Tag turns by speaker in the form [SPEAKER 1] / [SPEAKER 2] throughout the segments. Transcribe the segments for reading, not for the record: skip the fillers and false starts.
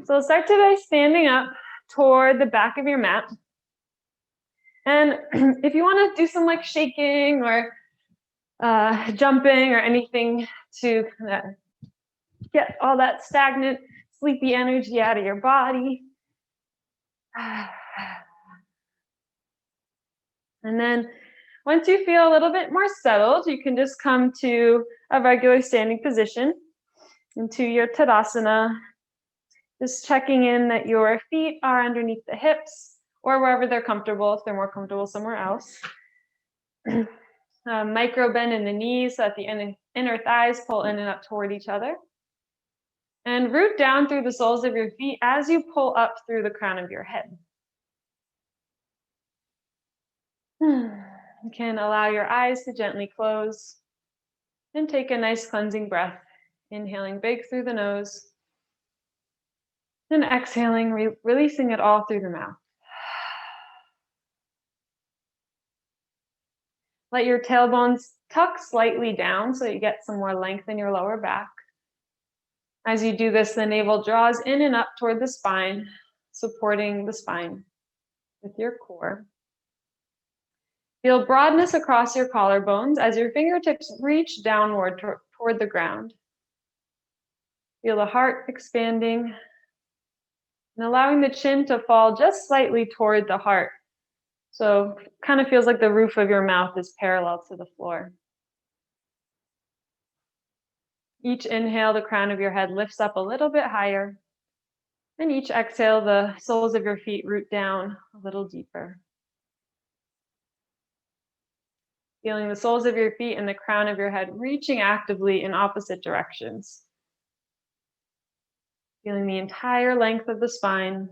[SPEAKER 1] So start today standing up toward the back of your mat. And if you want to do some like shaking or jumping or anything to get all that stagnant, sleepy energy out of your body. And then once you feel a little bit more settled, you can just come to a regular standing position into your Tadasana. Just checking in that your feet are underneath the hips or wherever they're comfortable, if they're more comfortable somewhere else. Micro bend in the knees so that the inner thighs pull in and up toward each other. And root down through the soles of your feet as you pull up through the crown of your head. You can allow your eyes to gently close and take a nice cleansing breath, inhaling big through the nose and exhaling, releasing it all through the mouth. Let your tailbones tuck slightly down so you get some more length in your lower back. As you do this, the navel draws in and up toward the spine, supporting the spine with your core. Feel broadness across your collarbones as your fingertips reach downward toward the ground. Feel the heart expanding and allowing the chin to fall just slightly toward the heart. So it kind of feels like the roof of your mouth is parallel to the floor. Each inhale, the crown of your head lifts up a little bit higher. And each exhale, the soles of your feet root down a little deeper. Feeling the soles of your feet and the crown of your head reaching actively in opposite directions. Feeling the entire length of the spine,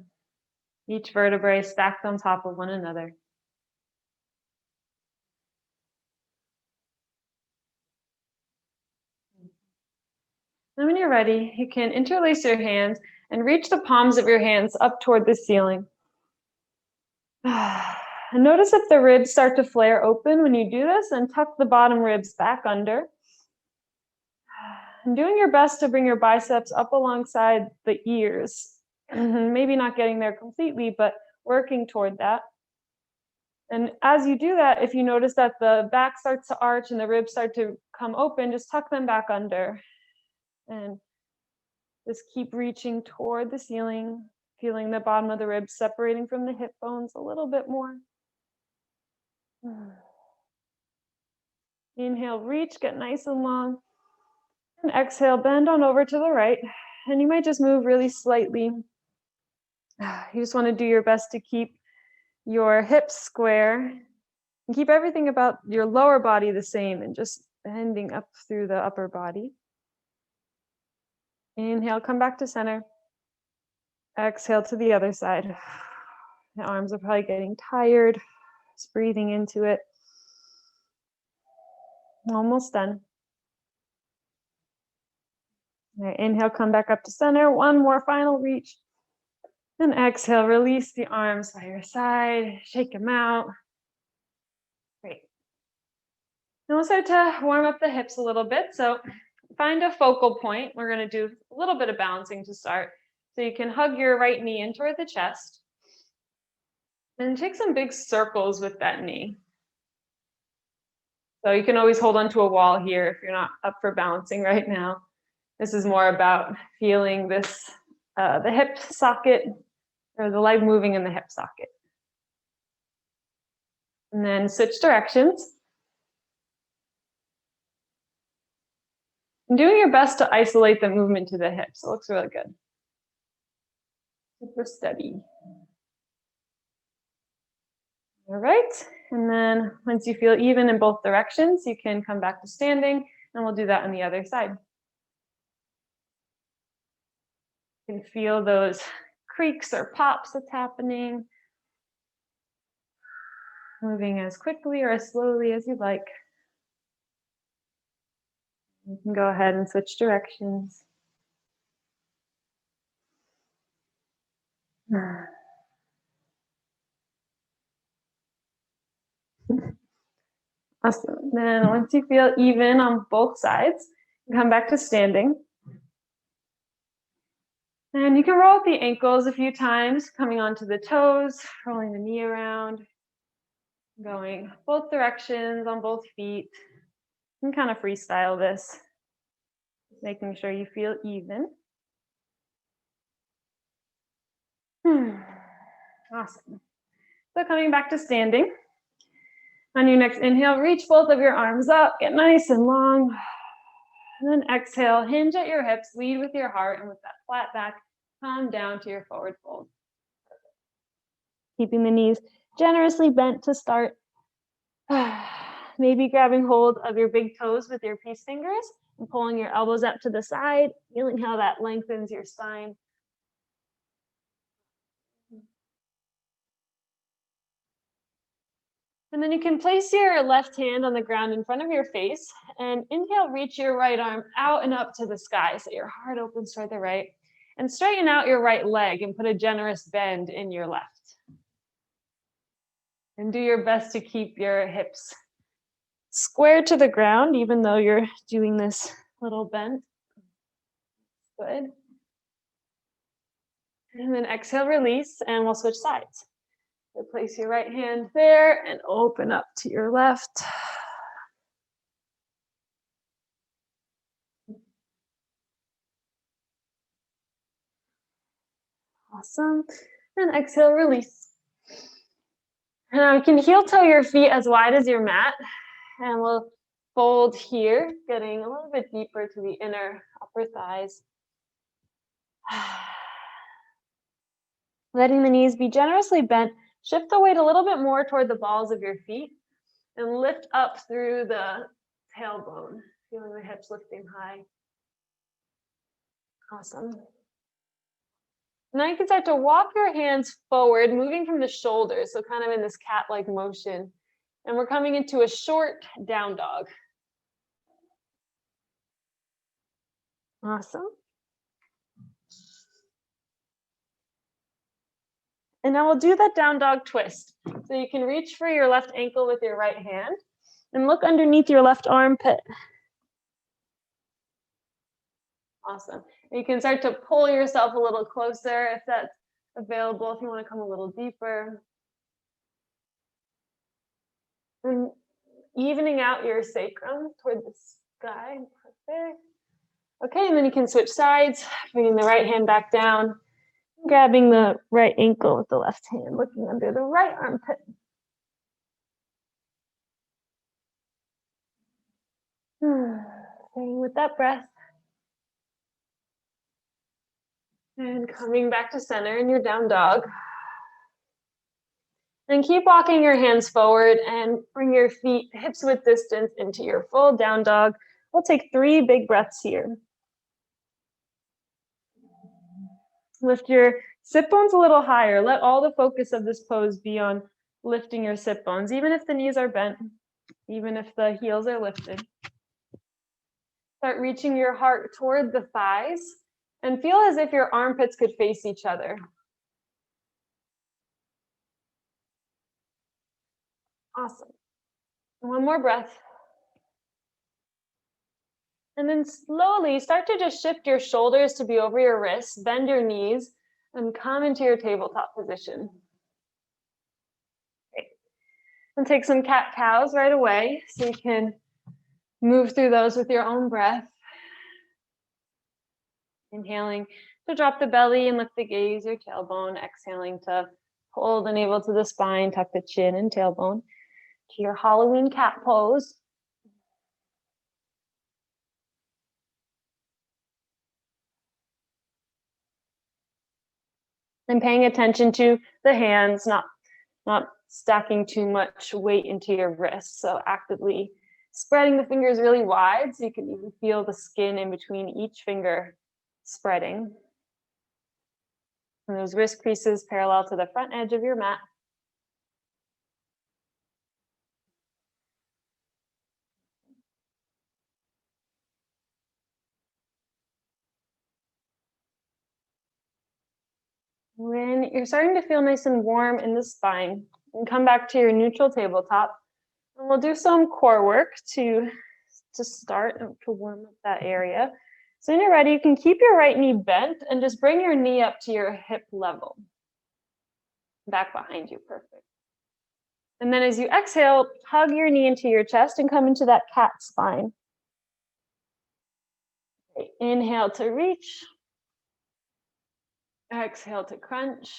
[SPEAKER 1] each vertebrae stacked on top of one another. And when you're ready, you can interlace your hands and reach the palms of your hands up toward the ceiling. And notice if the ribs start to flare open when you do this, and tuck the bottom ribs back under. And doing your best to bring your biceps up alongside the ears. Maybe not getting there completely, but working toward that. And as you do that, if you notice that the back starts to arch and the ribs start to come open, just tuck them back under. And just keep reaching toward the ceiling, feeling the bottom of the ribs separating from the hip bones a little bit more. Inhale, reach, get nice and long. And exhale, bend on over to the right. And you might just move really slightly. You just want to do your best to keep your hips square and keep everything about your lower body the same and just bending up through the upper body. Inhale, come back to center. Exhale to the other side. The arms are probably getting tired. Just breathing into it. Almost done. All right, inhale, come back up to center. One more final reach. And exhale, release the arms by your side. Shake them out. Great. Now we'll start to warm up the hips a little bit. So find a focal point. We're going to do a little bit of balancing to start. So you can hug your right knee in toward the chest. And take some big circles with that knee. So you can always hold onto a wall here if you're not up for balancing right now. This is more about feeling this, the hip socket, or the leg moving in the hip socket. And then switch directions. And doing your best to isolate the movement to the hips. It looks really good. Super steady. All right, and then once you feel even in both directions, you can come back to standing, and we'll do that on the other side. You can feel those creaks or pops that's happening. Moving as quickly or as slowly as you'd like. You can go ahead and switch directions. Awesome. Then once you feel even on both sides, come back to standing. And you can roll up the ankles a few times, coming onto the toes, rolling the knee around, going both directions on both feet. You can kind of freestyle this, making sure you feel even. Awesome. So coming back to standing. On your next inhale, reach both of your arms up, get nice and long. And then exhale, hinge at your hips, lead with your heart, and with that flat back, come down to your forward fold. Keeping the knees generously bent to start. Maybe grabbing hold of your big toes with your peace fingers and pulling your elbows up to the side, feeling how that lengthens your spine. And then you can place your left hand on the ground in front of your face and inhale, reach your right arm out and up to the sky so your heart opens toward the right, and straighten out your right leg and put a generous bend in your left. And do your best to keep your hips square to the ground, even though you're doing this little bend. Good. And then exhale, release, and we'll switch sides. So place your right hand there and open up to your left. Awesome. And exhale, release. Now you can heel toe your feet as wide as your mat, and we'll fold here, getting a little bit deeper to the inner upper thighs. Letting the knees be generously bent, shift the weight a little bit more toward the balls of your feet and lift up through the tailbone, feeling the hips lifting high. Awesome. Now you can start to walk your hands forward, moving from the shoulders, so kind of in this cat-like motion. And we're coming into a short down dog. Awesome. And now we'll do that down dog twist. So you can reach for your left ankle with your right hand and look underneath your left armpit. Awesome. And you can start to pull yourself a little closer if that's available, if you want to come a little deeper. And evening out your sacrum toward the sky. Perfect. Okay, and then you can switch sides, bringing the right hand back down, grabbing the right ankle with the left hand, looking under the right armpit. Staying with that breath. And coming back to center in your down dog. And keep walking your hands forward and bring your feet hips width distance into your full down dog. We'll take 3 big breaths here. Lift your sit bones a little higher. Let all the focus of this pose be on lifting your sit bones, even if the knees are bent, even if the heels are lifted. Start reaching your heart toward the thighs and feel as if your armpits could face each other. Awesome. One more breath. And then slowly start to just shift your shoulders to be over your wrists, bend your knees, and come into your tabletop position. Great. And take some cat-cows right away so you can move through those with your own breath. Inhaling to drop the belly and lift the gaze, your tailbone. Exhaling to hold the navel to the spine, tuck the chin and tailbone to your Halloween cat pose. And paying attention to the hands, not stacking too much weight into your wrists. So actively spreading the fingers really wide so you can even feel the skin in between each finger spreading. And those wrist creases parallel to the front edge of your mat. When you're starting to feel nice and warm in the spine, and come back to your neutral tabletop, and we'll do some core work to start and to warm up that area. So when you're ready, you can keep your right knee bent and just bring your knee up to your hip level. Back behind you, perfect. And then as you exhale, hug your knee into your chest and come into that cat spine. Okay. Inhale to reach. Exhale to crunch.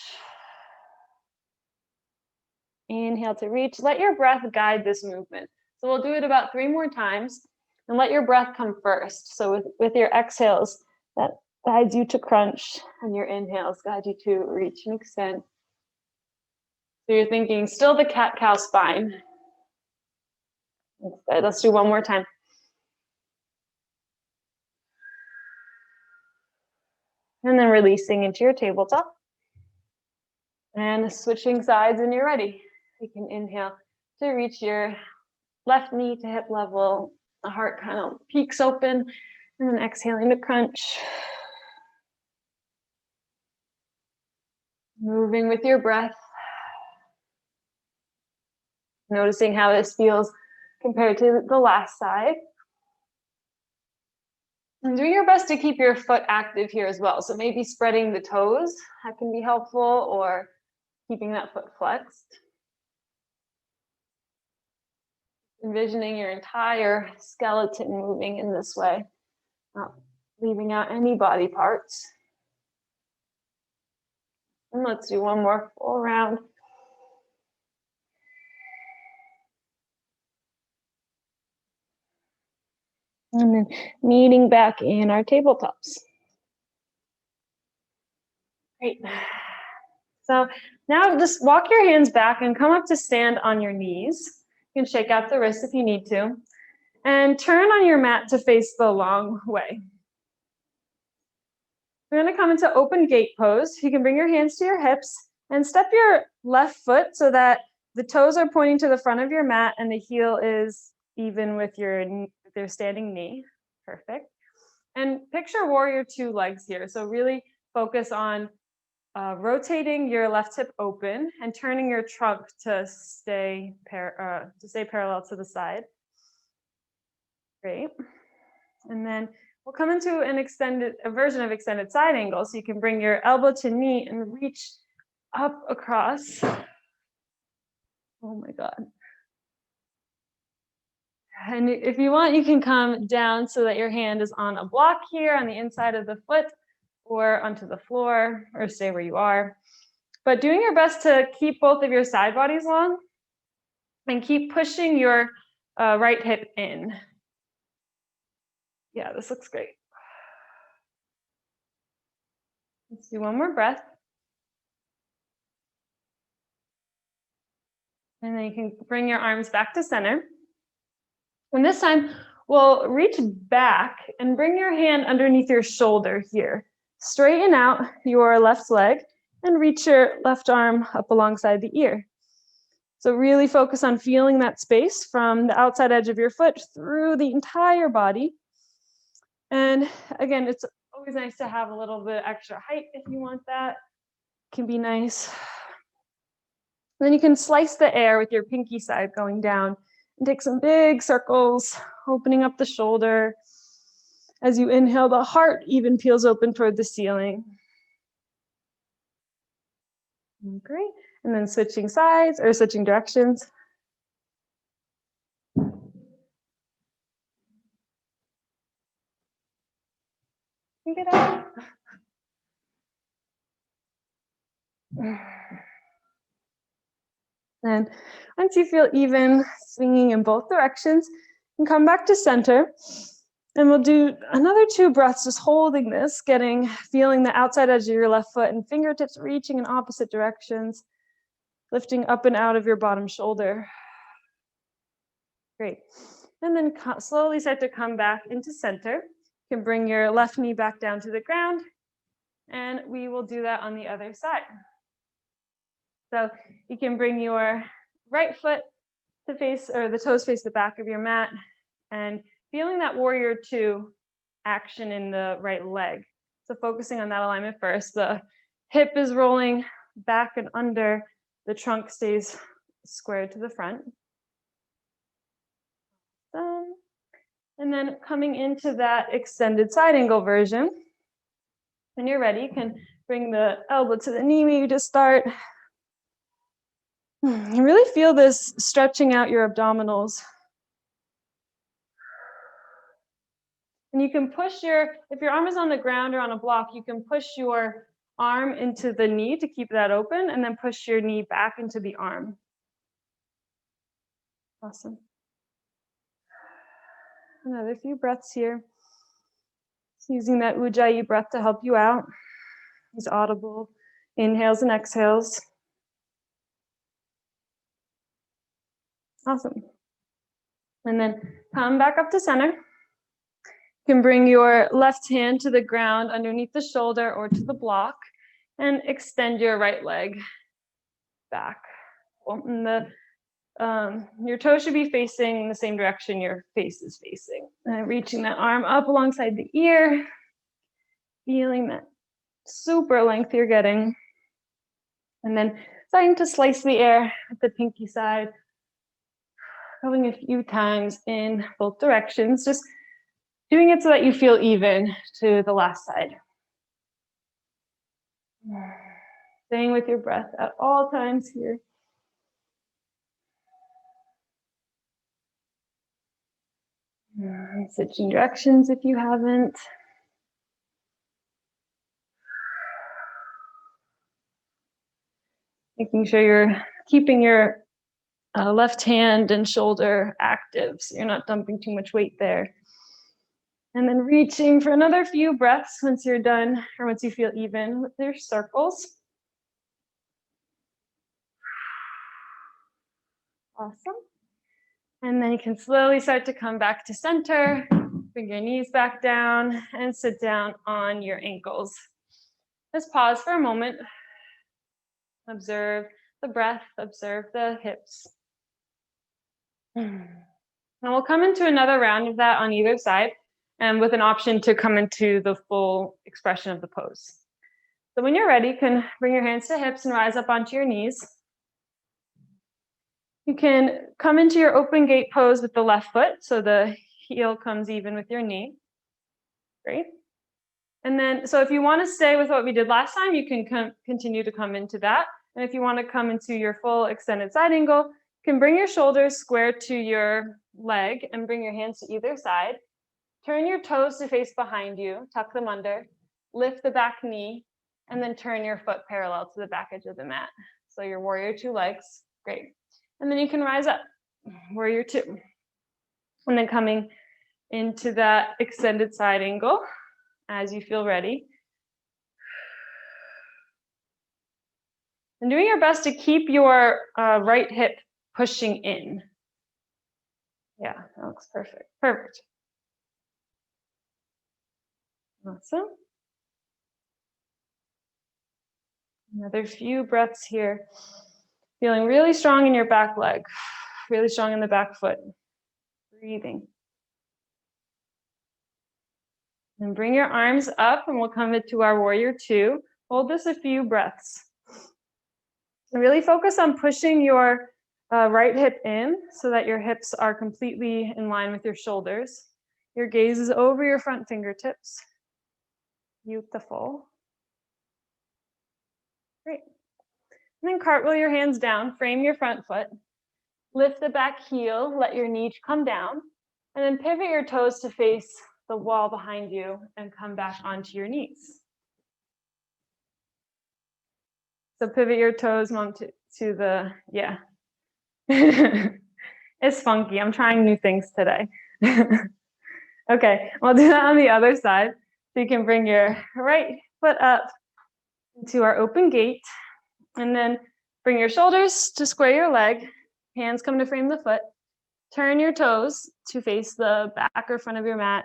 [SPEAKER 1] Inhale to reach. Let your breath guide this movement. So we'll do it about 3 more times and let your breath come first. So with your exhales, that guides you to crunch, and your inhales guide you to reach and extend. So you're thinking still the cat-cow spine. That's good. Let's do 1 more time. And then releasing into your tabletop. And switching sides when you're ready. You can inhale to reach your left knee to hip level. The heart kind of peeks open. And then exhaling to crunch. Moving with your breath. Noticing how this feels compared to the last side. And do your best to keep your foot active here as well. So maybe spreading the toes, that can be helpful, or keeping that foot flexed. Envisioning your entire skeleton moving in this way, not leaving out any body parts. And let's do 1 more full round. And then meeting back in our tabletops. Great. So now just walk your hands back and come up to stand on your knees. You can shake out the wrists if you need to. And turn on your mat to face the long way. We're going to come into open gate pose. You can bring your hands to your hips and step your left foot so that the toes are pointing to the front of your mat and the heel is even with your standing knee. Perfect. And picture warrior 2 legs here. So really focus on rotating your left hip open and turning your trunk to stay parallel to the side. Great. And then we'll come into a version of extended side angle. So you can bring your elbow to knee and reach up across. Oh my God. And if you want, you can come down so that your hand is on a block here on the inside of the foot or onto the floor, or stay where you are. But doing your best to keep both of your side bodies long and keep pushing your right hip in. Yeah, this looks great. Let's do 1 more breath. And then you can bring your arms back to center. And this time, we'll reach back and bring your hand underneath your shoulder here. Straighten out your left leg and reach your left arm up alongside the ear. So really focus on feeling that space from the outside edge of your foot through the entire body. And again, it's always nice to have a little bit extra height if you want that. It can be nice. And then you can slice the air with your pinky side going down and take some big circles, opening up the shoulder. As you inhale, the heart even peels open toward the ceiling. Great. And then switching sides or switching directions. Get out. And once you feel even, swinging in both directions, you can come back to center. And we'll do another 2 breaths, just holding this, feeling the outside edge of your left foot and fingertips reaching in opposite directions, lifting up and out of your bottom shoulder. Great. And then slowly start to come back into center. You can bring your left knee back down to the ground, and we will do that on the other side. So you can bring your right foot to face, or the toes face the back of your mat, and feeling that warrior 2 action in the right leg. So focusing on that alignment first. The hip is rolling back and under. The trunk stays squared to the front. And And then coming into that extended side angle version, when you're ready, you can bring the elbow to the knee maybe to start. You really feel this stretching out your abdominals. And you can push if your arm is on the ground or on a block, you can push your arm into the knee to keep that open, and then push your knee back into the arm. Awesome. Another few breaths here. Just using that Ujjayi breath to help you out. These audible inhales and exhales. Awesome. And then come back up to center. You can bring your left hand to the ground underneath the shoulder or to the block and extend your right leg back. And your toe should be facing the same direction your face is facing. And reaching that arm up alongside the ear, feeling that super length you're getting. And then starting to slice the air at the pinky side, going a few times in both directions, just doing it so that you feel even to the last side. Staying with your breath at all times here. Switching directions if you haven't. Making sure you're keeping your left hand and shoulder active, so you're not dumping too much weight there. And then reaching for another few breaths once you're done, or once you feel even with your circles. Awesome. And then you can slowly start to come back to center, bring your knees back down, and sit down on your ankles. Just pause for a moment. Observe the breath, observe the hips. And we'll come into another round of that on either side, and with an option to come into the full expression of the pose. So when you're ready, you can bring your hands to hips and rise up onto your knees. You can come into your open gate pose with the left foot, so the heel comes even with your knee. Great. And then, so if you want to stay with what we did last time, you can continue to come into that. And if you want to come into your full extended side angle, you can bring your shoulders square to your leg and bring your hands to either side. Turn your toes to face behind you, tuck them under, lift the back knee, and then turn your foot parallel to the back edge of the mat. So your warrior two legs, great. And then you can rise up, warrior two. And then coming into that extended side angle as you feel ready. And doing your best to keep your right hip pushing in. Yeah, that looks perfect. Perfect. Awesome. Another few breaths here. Feeling really strong in your back leg, really strong in the back foot. Breathing. And bring your arms up, and we'll come into our warrior two. Hold this a few breaths. And really focus on pushing your right hip in so that your hips are completely in line with your shoulders. Your gaze is over your front fingertips. Beautiful. Great. And then cartwheel your hands down, frame your front foot, lift the back heel, let your knee come down, and then pivot your toes to face the wall behind you and come back onto your knees. So pivot your toes onto the, yeah. It's funky. I'm trying new things today. Okay, we'll do that on the other side. So you can bring your right foot up to our open gate, and then bring your shoulders to square your leg, hands come to frame the foot, turn your toes to face the back or front of your mat,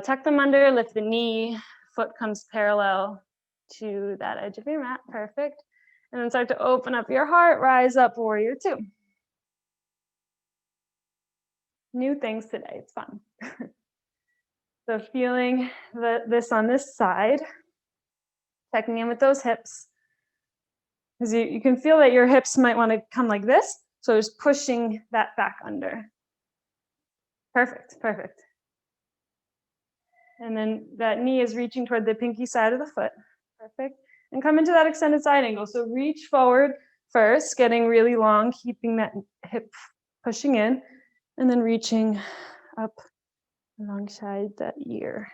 [SPEAKER 1] tuck them under, lift the knee, foot comes parallel to that edge of your mat, perfect. And then start to open up your heart, rise up, warrior two. New things today, it's fun. So feeling this on this side, checking in with those hips. Because you can feel that your hips might want to come like this, so just pushing that back under. Perfect, perfect. And then that knee is reaching toward the pinky side of the foot. Perfect. And come into that extended side angle. So reach forward first, getting really long, keeping that hip pushing in, and then reaching up alongside that ear.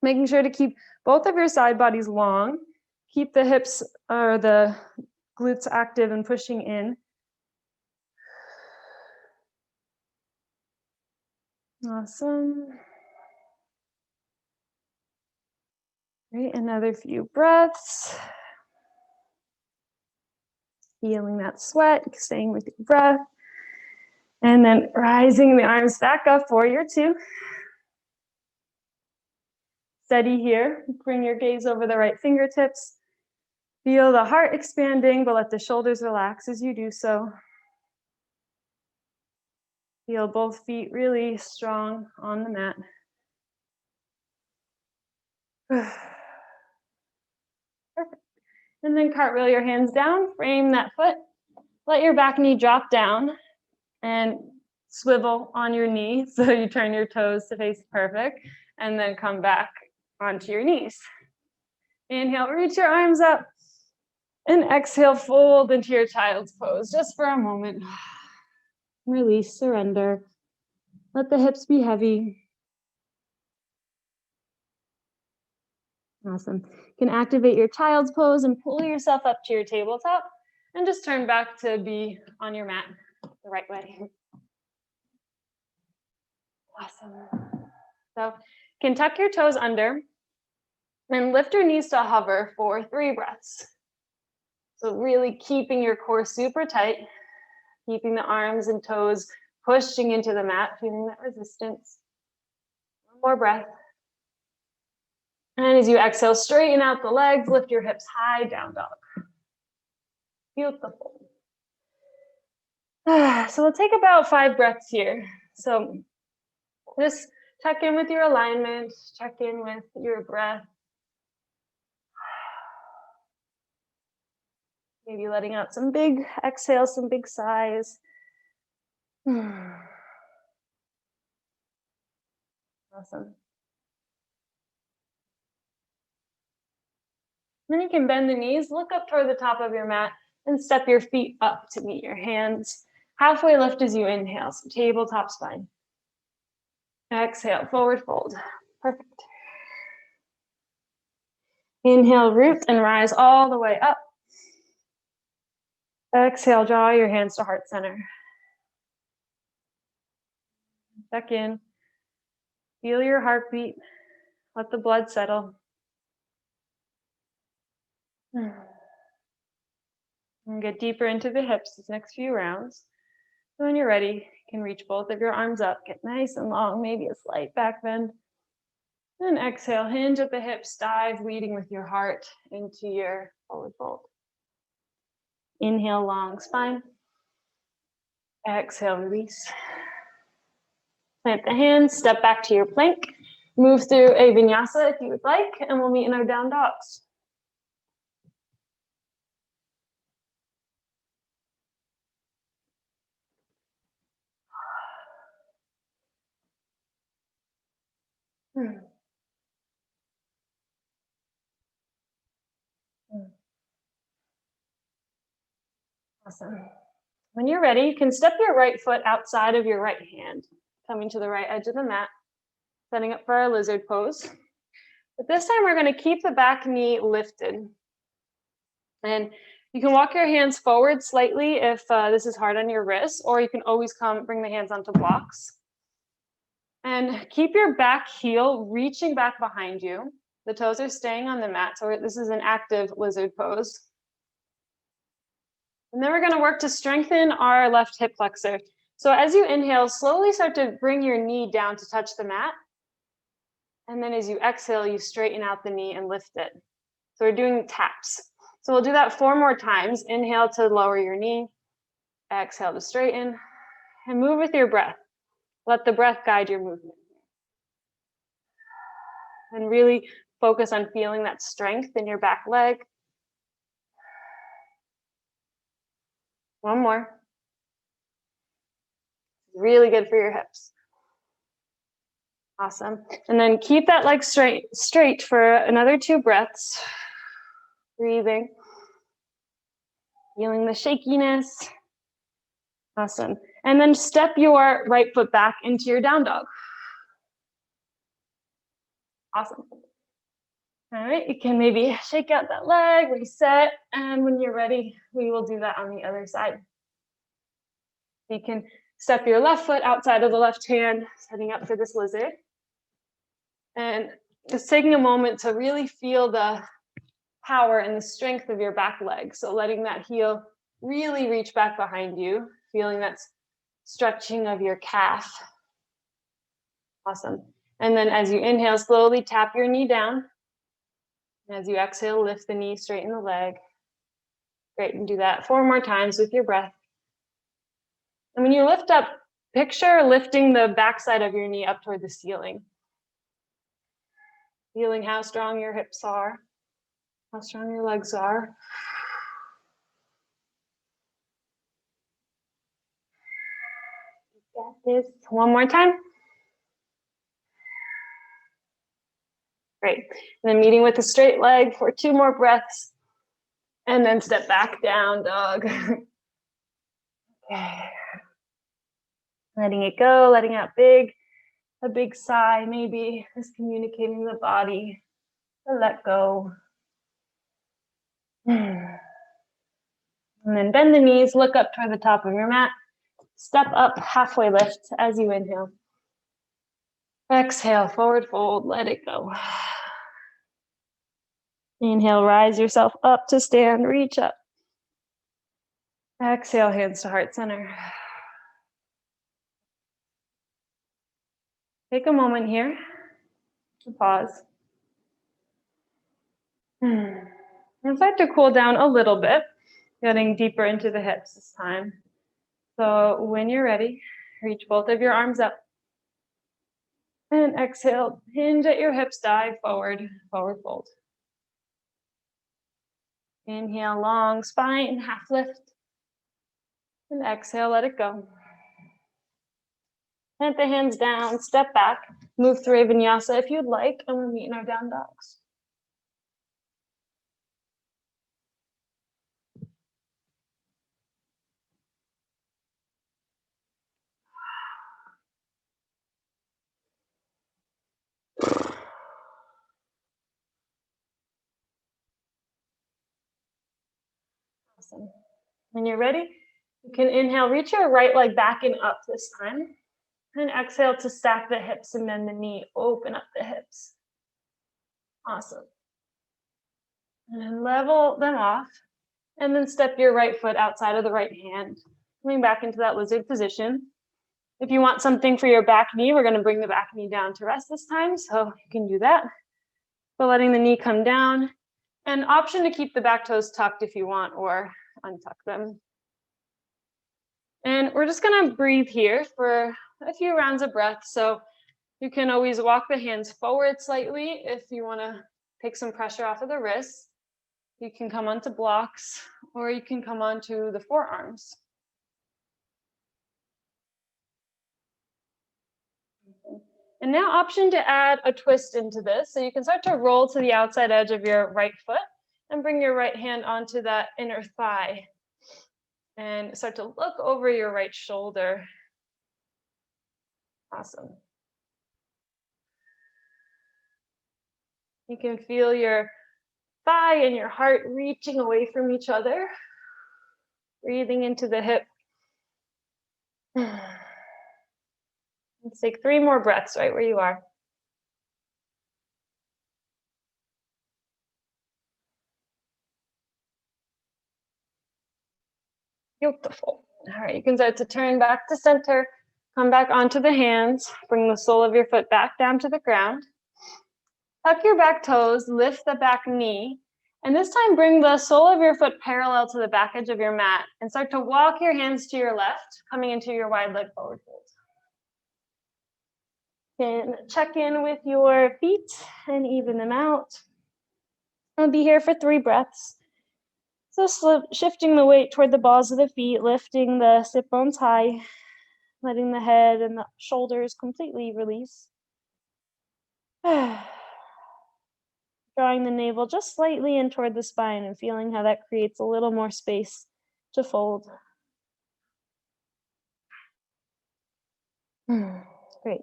[SPEAKER 1] Making sure to keep both of your side bodies long. Keep the hips or the glutes active and pushing in. Awesome. Great, another few breaths. Feeling that sweat, staying with your breath. And then rising the arms back up, warrior two. Steady here, bring your gaze over the right fingertips. Feel the heart expanding, but let the shoulders relax as you do so. Feel both feet really strong on the mat. Perfect. And then cartwheel your hands down, frame that foot. Let your back knee drop down and swivel on your knee so you turn your toes to face perfect, and then come back onto your knees. Inhale, reach your arms up, and exhale, fold into your child's pose just for a moment. Release, surrender. Let the hips be heavy. Awesome. You can activate your child's pose and pull yourself up to your tabletop and just turn back to be on your mat the right way. Awesome. So you can tuck your toes under and lift your knees to hover for 3 breaths. So really keeping your core super tight, keeping the arms and toes pushing into the mat, feeling that resistance. One more breath. And as you exhale, straighten out the legs, lift your hips high, down dog. Beautiful. So we'll take about 5 breaths here. So just check in with your alignment, check in with your breath. Maybe letting out some big exhales, some big sighs. Awesome. Then you can bend the knees, look up toward the top of your mat, and step your feet up to meet your hands. Halfway lift as you inhale, so tabletop spine. Exhale, forward fold. Perfect. Inhale, root and rise all the way up. Exhale, draw your hands to heart center. Check in. Feel your heartbeat. Let the blood settle. And get deeper into the hips these next few rounds. So when you're ready, you can reach both of your arms up. Get nice and long, maybe a slight back bend. And exhale, hinge at the hips, dive leading with your heart into your forward fold. Inhale, long spine. Exhale, release. Plant the hands, step back to your plank. Move through a vinyasa if you would like, and we'll meet in our down dogs. Awesome. When you're ready, you can step your right foot outside of your right hand, coming to the right edge of the mat, setting up for our lizard pose. But this time we're going to keep the back knee lifted. And you can walk your hands forward slightly if this is hard on your wrists, or you can always bring the hands onto blocks. And keep your back heel reaching back behind you. The toes are staying on the mat, so this is an active lizard pose. And then we're going to work to strengthen our left hip flexor. So as you inhale, slowly start to bring your knee down to touch the mat. And then as you exhale, you straighten out the knee and lift it. So we're doing taps. So we'll do that 4 more times. Inhale to lower your knee. Exhale to straighten. And move with your breath. Let the breath guide your movement. And really focus on feeling that strength in your back leg. One more. Really good for your hips. Awesome. And then keep that leg straight for another 2 breaths. Breathing. Feeling the shakiness. Awesome. And then step your right foot back into your down dog. Awesome. All right, you can maybe shake out that leg, reset, and when you're ready, we will do that on the other side. You can step your left foot outside of the left hand, setting up for this lizard. And just taking a moment to really feel the power and the strength of your back leg. So letting that heel really reach back behind you, feeling that stretching of your calf. Awesome. And then as you inhale, slowly tap your knee down. As you exhale, lift the knee, straighten the leg. Great, and do that 4 more times with your breath. And when you lift up, picture lifting the backside of your knee up toward the ceiling. Feeling how strong your hips are, how strong your legs are. Got this. One more time. Great. And then meeting with a straight leg for 2 more breaths. And then step back down, dog. Okay. Letting it go, letting out a big sigh, maybe just communicating the body to let go. And then bend the knees, look up toward the top of your mat. Step up, halfway lift as you inhale. Exhale, forward fold, let it go. Inhale, rise yourself up to stand, reach up. Exhale, hands to heart center. Take a moment here to pause. And start to cool down a little bit, getting deeper into the hips this time. So when you're ready, reach both of your arms up. And exhale, hinge at your hips, dive forward, forward fold. Inhale, long spine, half lift. And exhale, let it go. Plant the hands down, step back, move through Vinyasa if you'd like, and we'll meet in our down dogs. Awesome. When you're ready, you can inhale, reach your right leg back and up this time. And exhale to stack the hips and bend the knee, open up the hips. Awesome. And then level them off. And then step your right foot outside of the right hand, coming back into that lizard position. If you want something for your back knee, we're going to bring the back knee down to rest this time, so you can do that. So letting the knee come down. An option to keep the back toes tucked if you want, or untuck them. And we're just going to breathe here for a few rounds of breath. So you can always walk the hands forward slightly if you want to take some pressure off of the wrists. You can come onto blocks, or you can come onto the forearms. And now option to add a twist into this. So you can start to roll to the outside edge of your right foot and bring your right hand onto that inner thigh. And start to look over your right shoulder. Awesome. You can feel your thigh and your heart reaching away from each other. Breathing into the hip. Let's take 3 more breaths right where you are. Beautiful. All right, you can start to turn back to center, come back onto the hands, bring the sole of your foot back down to the ground. Tuck your back toes, lift the back knee, and this time bring the sole of your foot parallel to the back edge of your mat and start to walk your hands to your left, coming into your wide leg forward fold. And check in with your feet and even them out. I'll be here for 3 breaths. So shifting the weight toward the balls of the feet, lifting the sit bones high, letting the head and the shoulders completely release. Drawing the navel just slightly in toward the spine and feeling how that creates a little more space to fold. Great.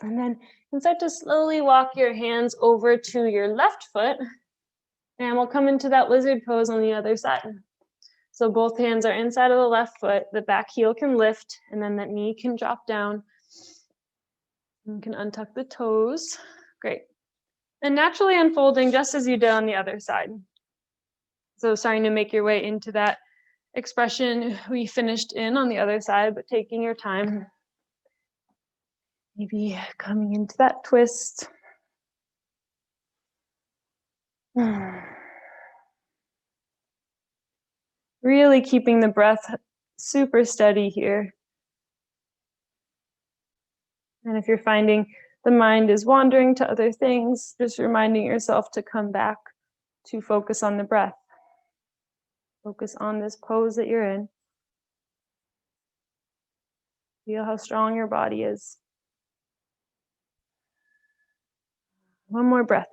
[SPEAKER 1] And then you can start to slowly walk your hands over to your left foot, and we'll come into that lizard pose on the other side. So both hands are inside of the left foot, the back heel can lift, and then that knee can drop down. You can untuck the toes. Great. And naturally unfolding just as you did on the other side. So starting to make your way into that expression we finished in on the other side, but taking your time. Maybe coming into that twist. Really keeping the breath super steady here. And if you're finding the mind is wandering to other things, just reminding yourself to come back to focus on the breath. Focus on this pose that you're in. Feel how strong your body is. One more breath.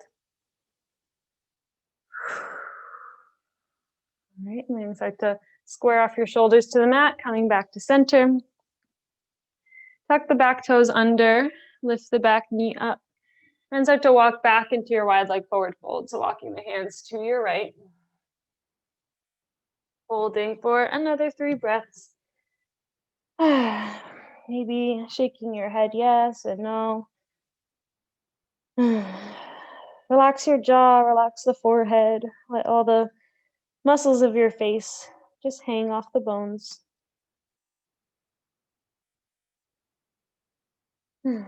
[SPEAKER 1] All right, and then start to square off your shoulders to the mat, coming back to center. Tuck the back toes under, lift the back knee up, and start to walk back into your wide leg forward fold. So walking the hands to your right. Holding for another 3 breaths. Maybe shaking your head yes and no. Relax your jaw, relax the forehead, let all the muscles of your face just hang off the bones. And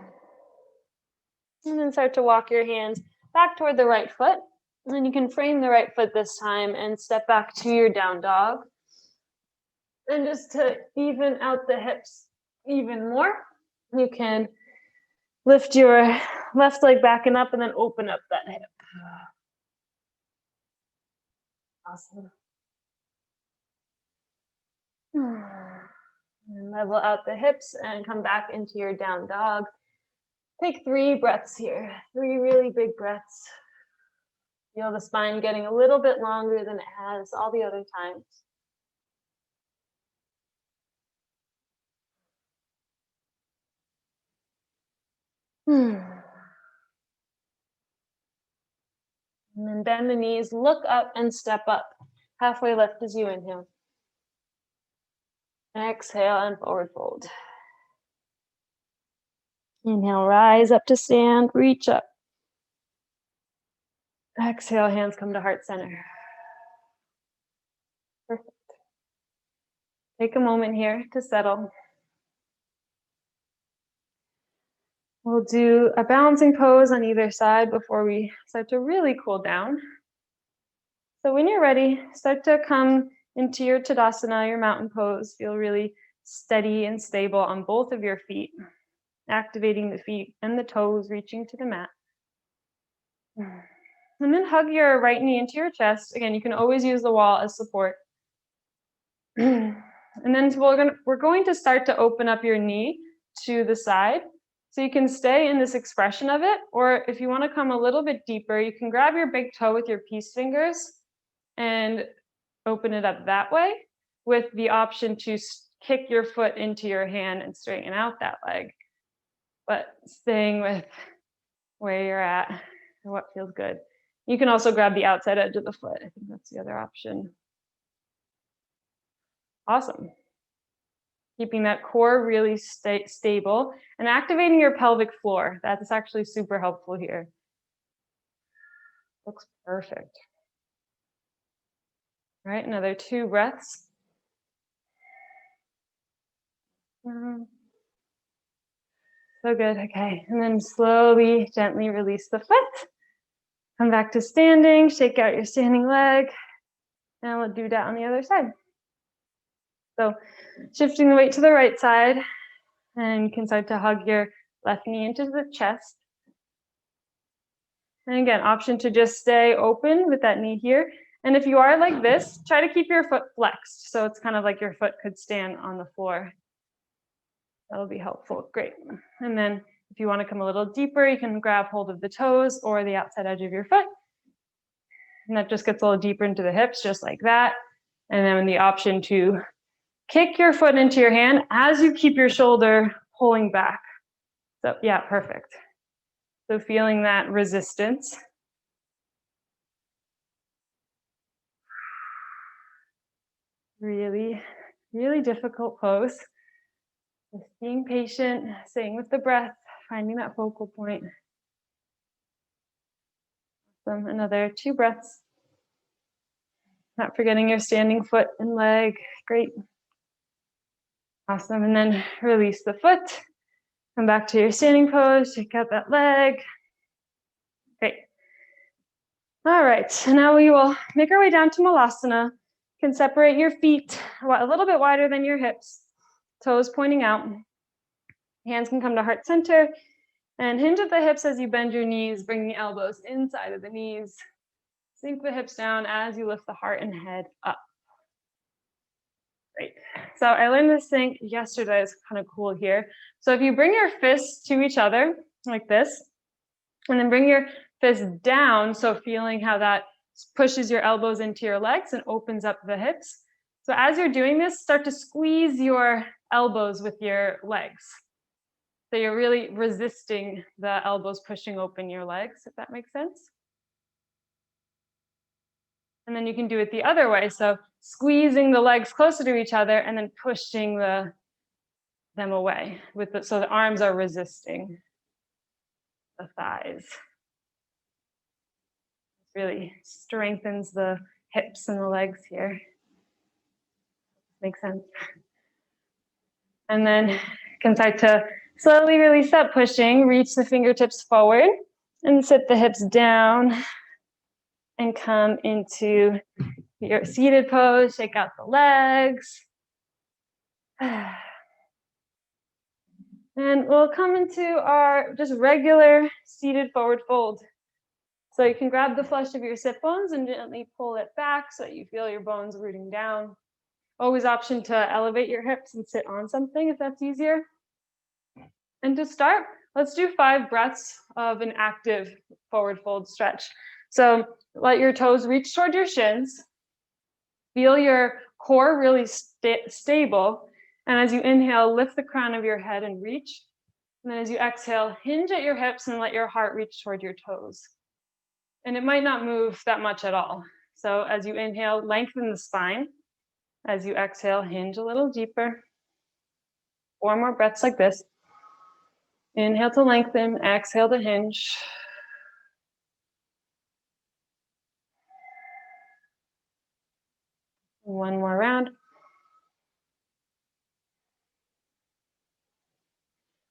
[SPEAKER 1] then start to walk your hands back toward the right foot. And then you can frame the right foot this time and step back to your down dog. And just to even out the hips even more, you can lift your left leg back and up and then open up that hip. Awesome. And level out the hips and come back into your down dog. Take 3 breaths here, 3 really big breaths. Feel the spine getting a little bit longer than it has all the other times. And then bend the knees, look up and step up. Halfway lift as you inhale. Exhale and forward fold. Inhale, rise up to stand, reach up. Exhale, hands come to heart center. Perfect. Take a moment here to settle. We'll do a balancing pose on either side before we start to really cool down. So when you're ready, start to come into your Tadasana, your mountain pose. Feel really steady and stable on both of your feet, activating the feet and the toes, reaching to the mat. And then hug your right knee into your chest. Again, you can always use the wall as support. And then we're going to start to open up your knee to the side. So you can stay in this expression of it, or if you want to come a little bit deeper, you can grab your big toe with your peace fingers and open it up that way, with the option to kick your foot into your hand and straighten out that leg. But staying with where you're at and what feels good. You can also grab the outside edge of the foot. I think that's the other option. Awesome. Keeping that core really stable and activating your pelvic floor. That's actually super helpful here. Looks perfect. All right, another 2 breaths. So good, okay. And then slowly, gently release the foot. Come back to standing, shake out your standing leg, and we'll do that on the other side. So shifting the weight to the right side, and you can start to hug your left knee into the chest. And again, option to just stay open with that knee here. And if you are like this, try to keep your foot flexed. So it's kind of like your foot could stand on the floor. That'll be helpful. Great. And then if you want to come a little deeper, you can grab hold of the toes or the outside edge of your foot. And that just gets a little deeper into the hips, just like that. And then the option to kick your foot into your hand as you keep your shoulder pulling back. So yeah, perfect. So feeling that resistance. Really, really difficult pose. Just being patient, staying with the breath, finding that focal point. Awesome. Another 2 breaths. Not forgetting your standing foot and leg. Great. Awesome. And then release the foot. Come back to your standing pose. Shake out that leg. Great. All right. So now we will make our way down to Malasana. You can separate your feet a little bit wider than your hips. Toes pointing out. Hands can come to heart center. And hinge at the hips as you bend your knees. Bring the elbows inside of the knees. Sink the hips down as you lift the heart and head up. Great. So I learned this thing yesterday. It's kind of cool here. So if you bring your fists to each other like this, and then bring your fists down, so feeling how that pushes your elbows into your legs and opens up the hips. So as you're doing this, start to squeeze your elbows with your legs. So you're really resisting the elbows pushing open your legs, if that makes sense. And then you can do it the other way. So squeezing the legs closer to each other and then pushing them away so the arms are resisting the thighs. It really strengthens the hips and the legs here. Makes sense. And then you can start to slowly release that pushing, reach the fingertips forward and sit the hips down and come into your seated pose. Shake out the legs. And we'll come into our just regular seated forward fold. So you can grab the flesh of your sit bones and gently pull it back so that you feel your bones rooting down. Always option to elevate your hips and sit on something if that's easier. And to start, let's do 5 breaths of an active forward fold stretch. So let your toes reach toward your shins. Feel your core really stable. And as you inhale, lift the crown of your head and reach. And then as you exhale, hinge at your hips and let your heart reach toward your toes. And it might not move that much at all. So as you inhale, lengthen the spine. As you exhale, hinge a little deeper. 4 more breaths like this. Inhale to lengthen, exhale to hinge. One more round.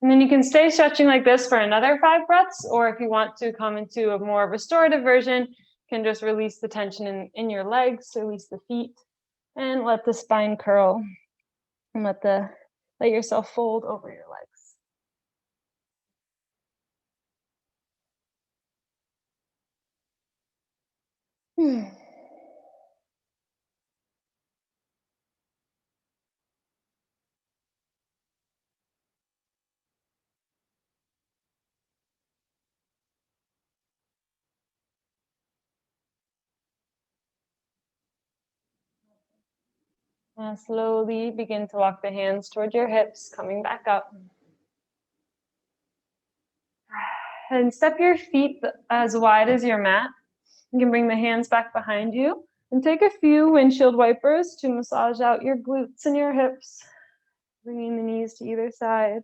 [SPEAKER 1] And then you can stay stretching like this for another 5 breaths, or if you want to come into a more restorative version, you can just release the tension in your legs, release the feet, and let the spine curl, and let yourself fold over your legs. Slowly begin to walk the hands toward your hips, coming back up. And step your feet as wide as your mat. You can bring the hands back behind you and take a few windshield wipers to massage out your glutes and your hips, bringing the knees to either side.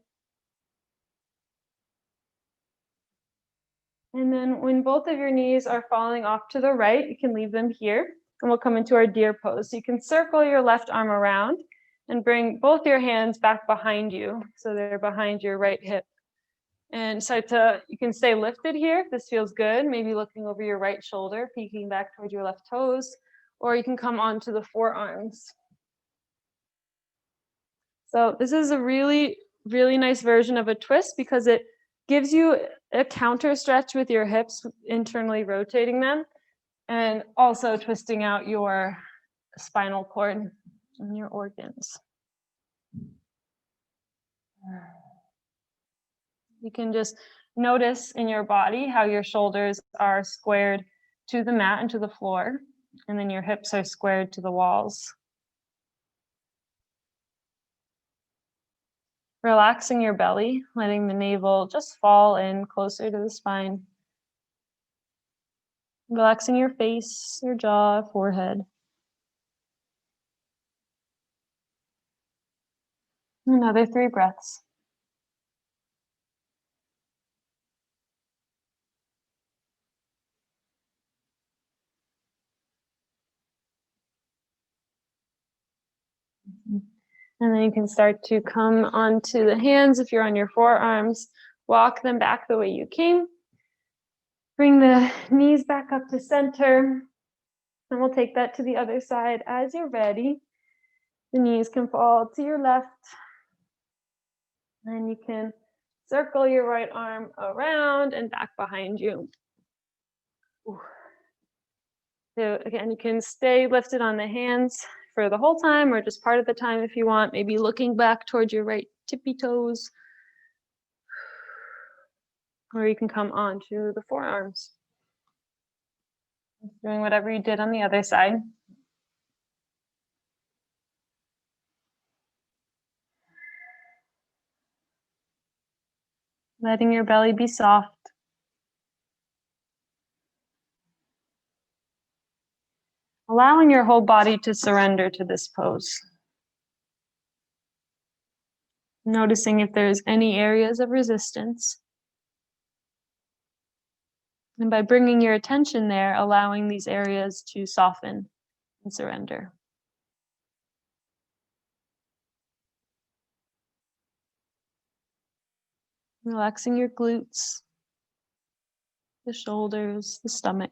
[SPEAKER 1] And then when both of your knees are falling off to the right, you can leave them here. And we'll come into our deer pose. So you can circle your left arm around and bring both your hands back behind you. So they're behind your right hip. And you can stay lifted here if this feels good. Maybe looking over your right shoulder, peeking back towards your left toes. Or you can come onto the forearms. So this is a really, really nice version of a twist because it gives you a counter stretch with your hips, internally rotating them, and also twisting out your spinal cord and your organs. You can just notice in your body how your shoulders are squared to the mat and to the floor, and then your hips are squared to the walls. Relaxing your belly, letting the navel just fall in closer to the spine. Relaxing your face, your jaw, forehead. Another 3 breaths. And then you can start to come onto the hands. If you're on your forearms, walk them back the way you came. Bring the knees back up to center. And we'll take that to the other side as you're ready. The knees can fall to your left. And you can circle your right arm around and back behind you. So again, you can stay lifted on the hands for the whole time or just part of the time if you want, maybe looking back towards your right tippy toes. Or you can come onto the forearms. Doing whatever you did on the other side. Letting your belly be soft. Allowing your whole body to surrender to this pose. Noticing if there's any areas of resistance. And by bringing your attention there, allowing these areas to soften and surrender. Relaxing your glutes, the shoulders, the stomach.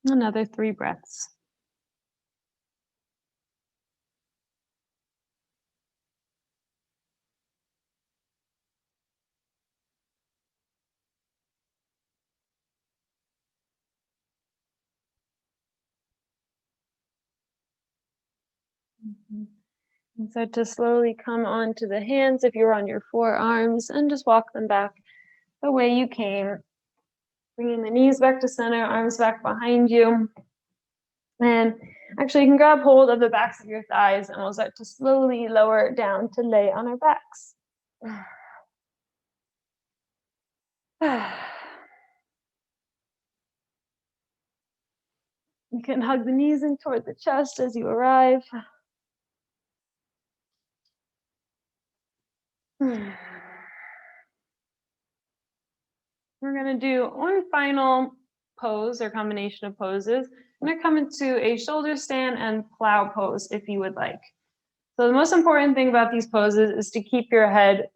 [SPEAKER 1] Another 3 breaths. And so to slowly come onto the hands if you're on your forearms and just walk them back the way you came. Bringing the knees back to center, arms back behind you. And actually you can grab hold of the backs of your thighs and we'll start to slowly lower down to lay on our backs. You can hug the knees in toward the chest as you arrive. We're going to do one final pose or combination of poses. I'm going to come into a shoulder stand and plow pose if you would like. So the most important thing about these poses is to keep your head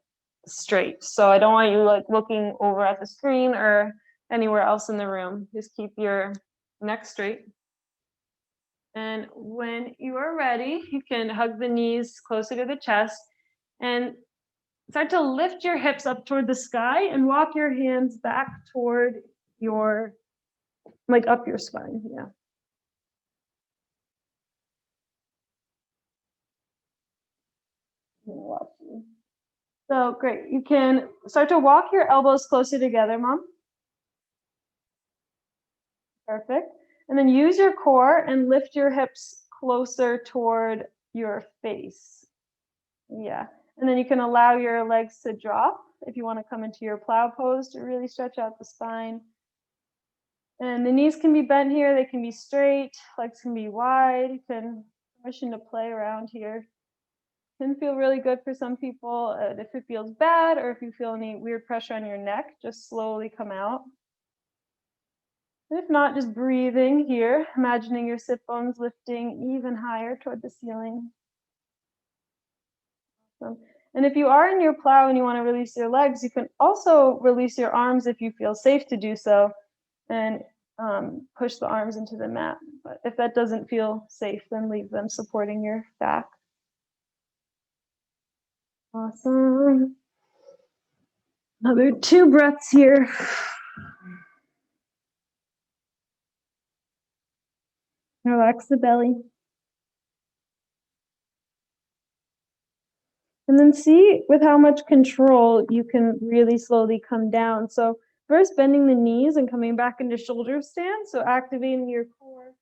[SPEAKER 1] straight. So I don't want you like looking over at the screen or anywhere else in the room. Just keep your neck straight. And when you are ready, you can hug the knees closer to the chest and start to lift your hips up toward the sky and walk your hands back toward your, like up your spine, yeah. So great, you can start to walk your elbows closer together, Mom. Perfect. And then use your core and lift your hips closer toward your face. Yeah. And then you can allow your legs to drop if you want to come into your plow pose to really stretch out the spine. And the knees can be bent here, they can be straight, legs can be wide. You can permission to play around here. Can feel really good for some people. If it feels bad or if you feel any weird pressure on your neck, just slowly come out. And if not, just breathing here, imagining your sit bones lifting even higher toward the ceiling. Awesome. And if you are in your plow and you want to release your legs, you can also release your arms if you feel safe to do so, and push the arms into the mat. But if that doesn't feel safe, then leave them supporting your back. Awesome. Another 2 breaths here. Relax the belly. And then see with how much control you can really slowly come down. So first bending the knees and coming back into shoulder stand. So activating your core.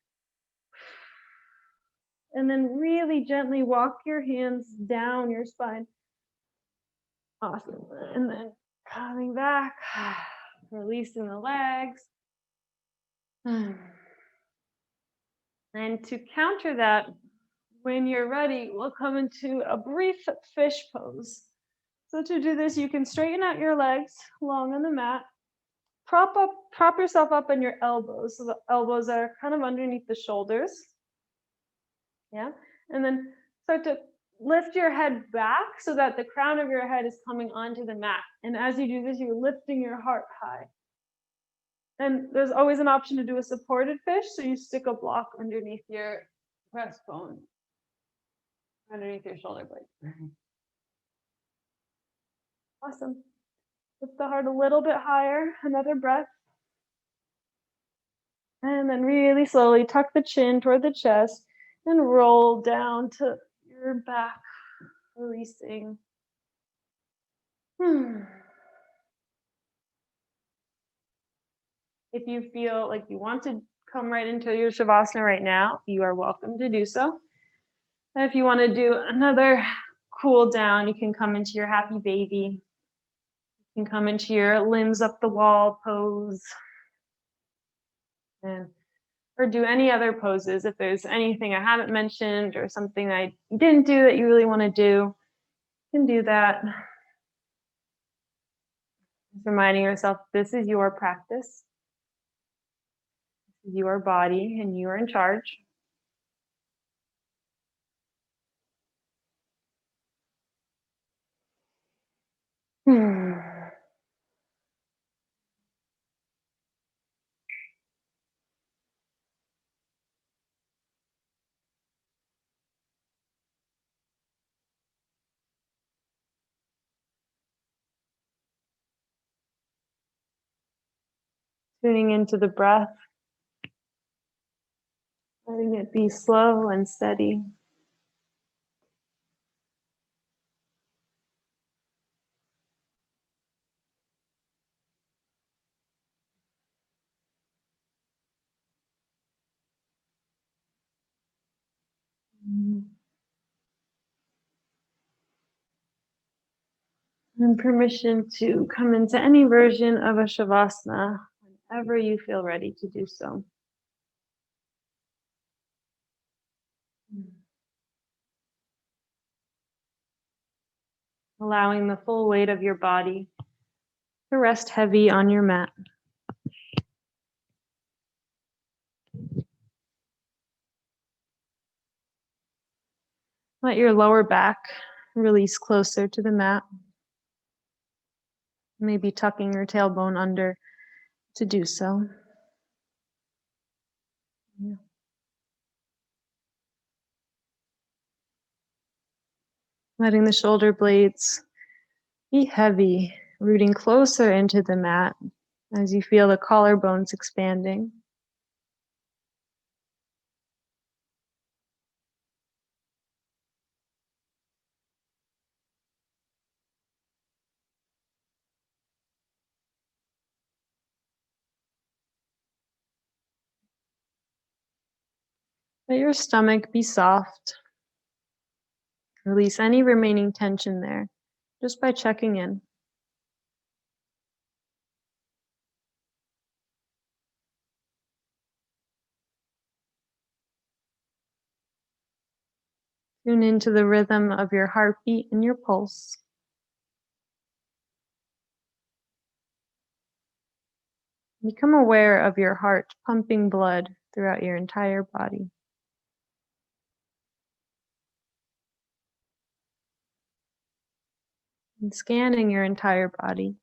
[SPEAKER 1] And then really gently walk your hands down your spine. Awesome. And then coming back, releasing the legs. And to counter that, when you're ready, we'll come into a brief fish pose. So to do this, you can straighten out your legs long on the mat. Prop yourself up on your elbows. So the elbows are kind of underneath the shoulders. Yeah. And then start to lift your head back so that the crown of your head is coming onto the mat. And as you do this, you're lifting your heart high. And there's always an option to do a supported fish. So you stick a block underneath your breastbone, underneath your shoulder blade. Awesome. Lift the heart a little bit higher. Another breath. And then really slowly tuck the chin toward the chest and roll down to your back, releasing. If you feel like you want to come right into your Shavasana right now, you are welcome to do so. And if you want to do another cool down, you can come into your happy baby. You can come into your limbs up the wall pose. Or do any other poses. If there's anything I haven't mentioned or something I didn't do that you really want to do, you can do that. Just reminding yourself this is your practice. This is your body and you are in charge. Tuning into the breath, letting it be slow and steady. And permission to come into any version of a Shavasana whenever you feel ready to do so. Allowing the full weight of your body to rest heavy on your mat. Let your lower back release closer to the mat. Maybe tucking your tailbone under to do so. Yeah. Letting the shoulder blades be heavy, rooting closer into the mat as you feel the collarbones expanding. Let your stomach be soft. Release any remaining tension there just by checking in. Tune into the rhythm of your heartbeat and your pulse. Become aware of your heart pumping blood throughout your entire body. And scanning your entire body.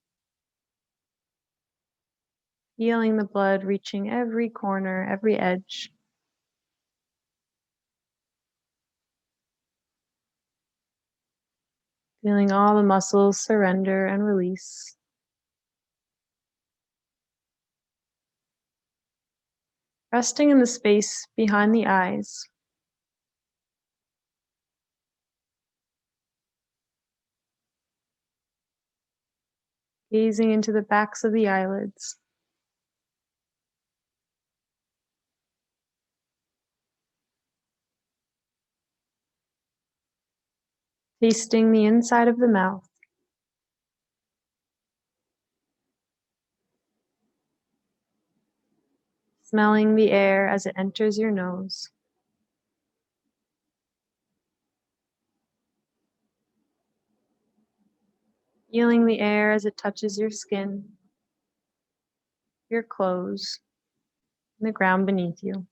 [SPEAKER 1] Feeling the blood reaching every corner, every edge. Feeling all the muscles surrender and release. Resting in the space behind the eyes. Gazing into the backs of the eyelids. Tasting the inside of the mouth. Smelling the air as it enters your nose. Feeling the air as it touches your skin, your clothes, and the ground beneath you.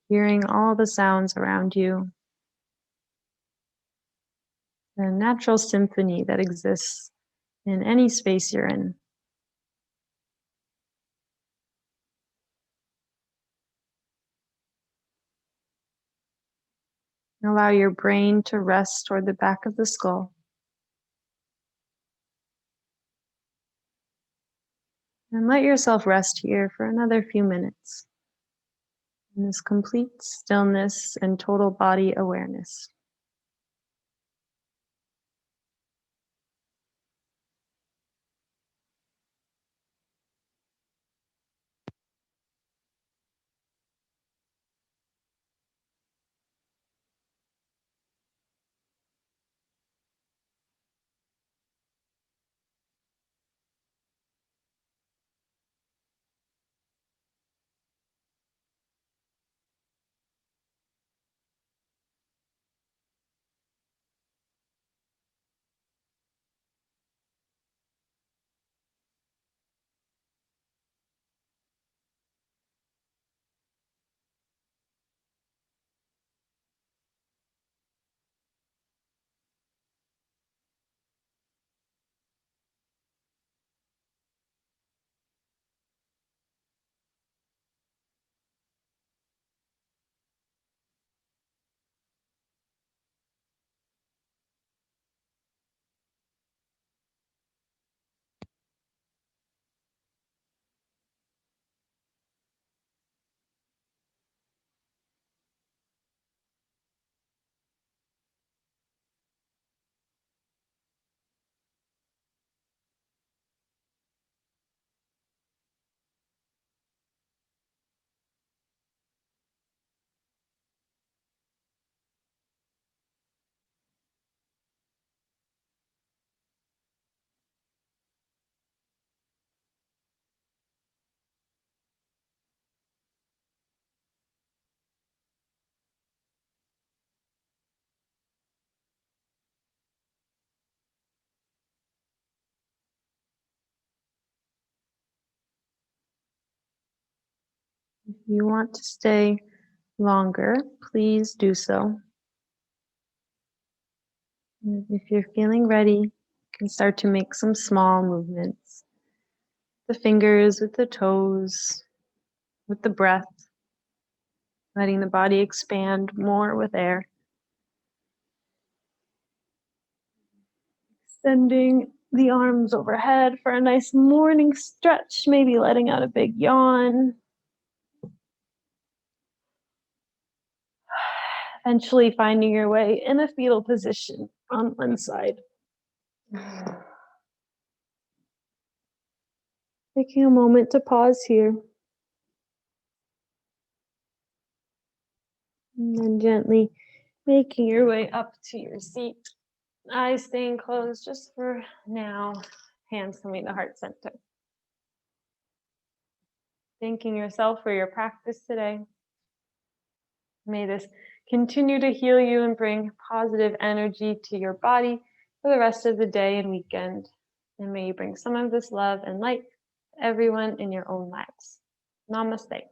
[SPEAKER 1] Hearing all the sounds around you, the natural symphony that exists in any space you're in. Allow your brain to rest toward the back of the skull. And let yourself rest here for another few minutes in this complete stillness and total body awareness. If you want to stay longer, please do so. And if you're feeling ready, you can start to make some small movements. The fingers with the toes, with the breath, letting the body expand more with air. Extending the arms overhead for a nice morning stretch, maybe letting out a big yawn. Eventually finding your way in a fetal position on one side. Taking a moment to pause here. And then gently making your way up to your seat. Eyes staying closed just for now. Hands coming to heart center. Thanking yourself for your practice today. May this continue to heal you and bring positive energy to your body for the rest of the day and weekend. And may you bring some of this love and light to everyone in your own lives. Namaste.